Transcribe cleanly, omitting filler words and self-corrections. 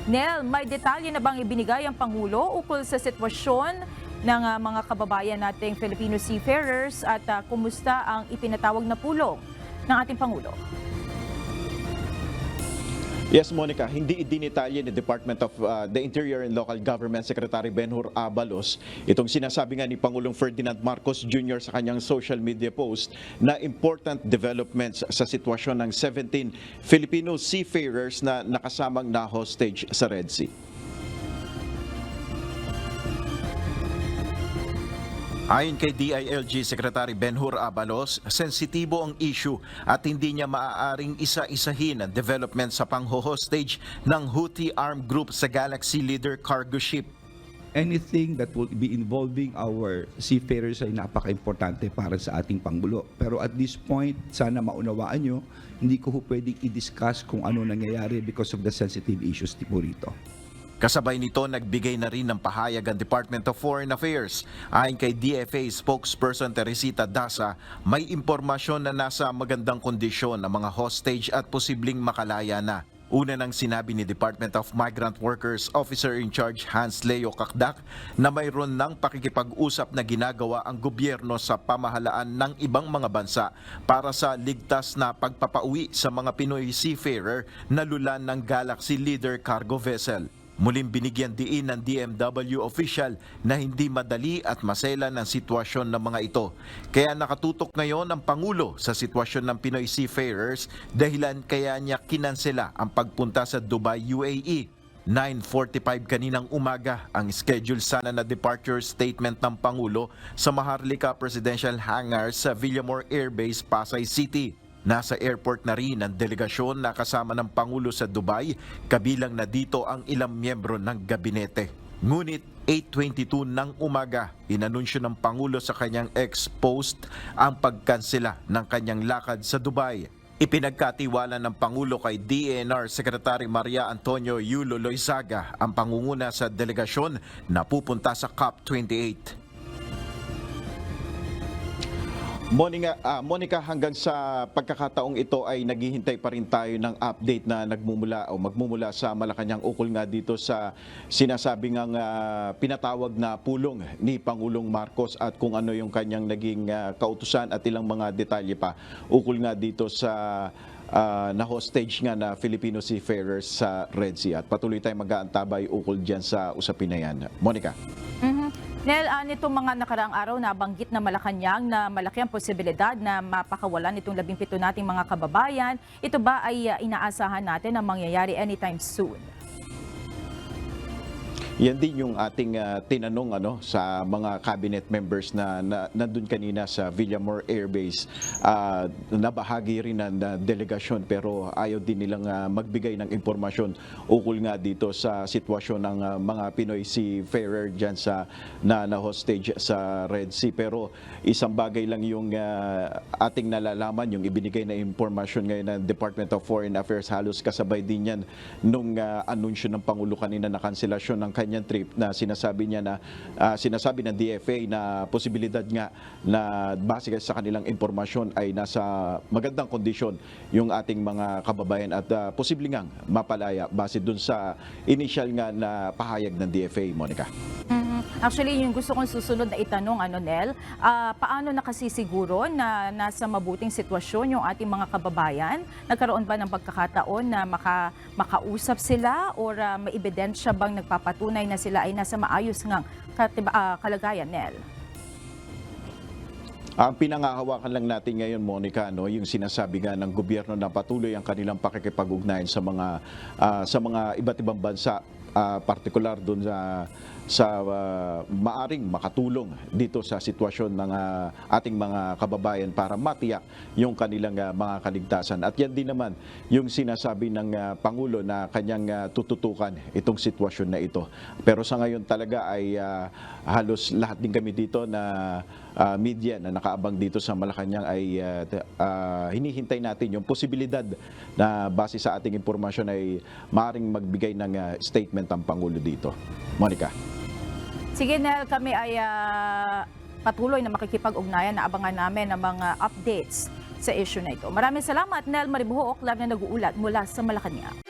Nel, may detalye na bang ibinigay ang Pangulo ukol sa sitwasyon ng mga kababayan nating Filipino seafarers at kumusta ang ipinatawag na pulong ng ating Pangulo? Yes, Monica, hindi idinitalye ni Department of the Interior and Local Government Secretary Benhur Abalos itong sinasabi nga ni Pangulong Ferdinand Marcos Jr. sa kanyang social media post na important developments sa sitwasyon ng 17 Filipino seafarers na nakasamang na hostage sa Red Sea. Ayon kay DILG Secretary Benhur Abalos, sensitibo ang issue at hindi niya maaaring isa-isahin ang development sa pang-hostage ng Houthi armed group sa Galaxy Leader cargo ship. Anything that will be involving our seafarers ay napaka-importante para sa ating Pangulo. Pero at this point, sana maunawaan nyo, hindi ko pwedeng i-discuss kung ano nangyayari because of the sensitive issues tipo rito. Kasabay nito, nagbigay na rin ng pahayag ang Department of Foreign Affairs. Ayon kay DFA spokesperson Teresita Daza, may impormasyon na nasa magandang kondisyon ang mga hostage at posibleng makalaya na. Una nang sinabi ni Department of Migrant Workers Officer in Charge Hans Leo Kakdak na mayroon ng pakikipag-usap na ginagawa ang gobyerno sa pamahalaan ng ibang mga bansa para sa ligtas na pagpapauwi sa mga Pinoy seafarer na lulan ng Galaxy Leader cargo vessel. Muling binigyan diin ng DMW official na hindi madali at maselan ang sitwasyon ng mga ito. Kaya nakatutok ngayon ang Pangulo sa sitwasyon ng Pinoy seafarers dahilan kaya niya kinansela ang pagpunta sa Dubai, UAE. 9:45 kaninang umaga ang schedule sana na departure statement ng Pangulo sa Maharlika Presidential Hangar sa Villamor Air Base, Pasay City. Nasa airport na rin ang delegasyon na kasama ng Pangulo sa Dubai, kabilang na dito ang ilang miyembro ng gabinete. Ngunit 8:22 ng umaga, inanunsyo ng Pangulo sa kanyang ex-post ang pagkansela ng kanyang lakad sa Dubai. Ipinagkatiwala ng Pangulo kay DENR Secretary Maria Antonio Yulo Loizaga ang pangunguna sa delegasyon na pupunta sa COP28. Monica, hanggang sa pagkakataong ito ay naghihintay pa rin tayo ng update na magmumula sa Malacanang ukol nga dito sa sinasabing ang pinatawag na pulong ni Pangulong Marcos at kung ano yung kanyang naging kautusan at ilang mga detalye pa ukol nga dito sa na-hostage nga na Filipino seafarers sa Red Sea. At patuloy tayong mag-aantabay ukol dyan sa usapin na yan. Monica. Nel, nitong mga nakaraang araw nabanggit na Malacanang na malaki ang posibilidad na mapakawalan itong 17 nating mga kababayan. Ito ba ay inaasahan natin na mangyayari anytime soon? Yan din yung ating tinanong sa mga cabinet members na nandun kanina sa Villamor Air Base. Nabahagi rin ng delegasyon pero ayaw din nilang magbigay ng impormasyon ukol nga dito sa sitwasyon ng mga Pinoy seafarer dyan sa na-hostage sa Red Sea. Pero isang bagay lang yung ating nalalaman, yung ibinigay na impormasyon ngayon ng Department of Foreign Affairs, halos kasabay din yan nung anunsyo ng Pangulo kanina na kanselasyon ng kanyang trip na sinasabi niya na sinasabi ng DFA na posibilidad nga na base sa kanilang impormasyon ay nasa magandang kondisyon yung ating mga kababayan at posible ngang mapalaya base dun sa initial nga na pahayag ng DFA, Monica. Actually, yung gusto kong susunod na itanong, Nel, paano nakasisiguro na nasa mabuting sitwasyon yung ating mga kababayan? Nagkaroon ba ng pagkakataon na makausap sila o may ebidensya bang nagpapatunay na sila ay nasa maayos ngang kalagayan, Nel? Ang pinangahawakan lang natin ngayon, Monica, yung sinasabi nga ng gobyerno na patuloy ang kanilang pakikipag-ugnayan sa mga iba't ibang bansa, partikular doon sa maaring makatulong dito sa sitwasyon ng ating mga kababayan para matiyak yung kanilang mga kaligtasan. At yan din naman yung sinasabi ng Pangulo na kanyang tututukan itong sitwasyon na ito. Pero sa ngayon talaga ay halos lahat din kami dito na media na nakaabang dito sa Malacanang ay hinihintay natin yung posibilidad na base sa ating impormasyon ay maaring magbigay ng statement ang Pangulo dito. Monica. Sige, Nel, kami ay patuloy na makikipag-ugnayan na abangan namin ang mga updates sa issue na ito. Maraming salamat, Nel Maribuhook, live na nag-uulat mula sa Malacanang.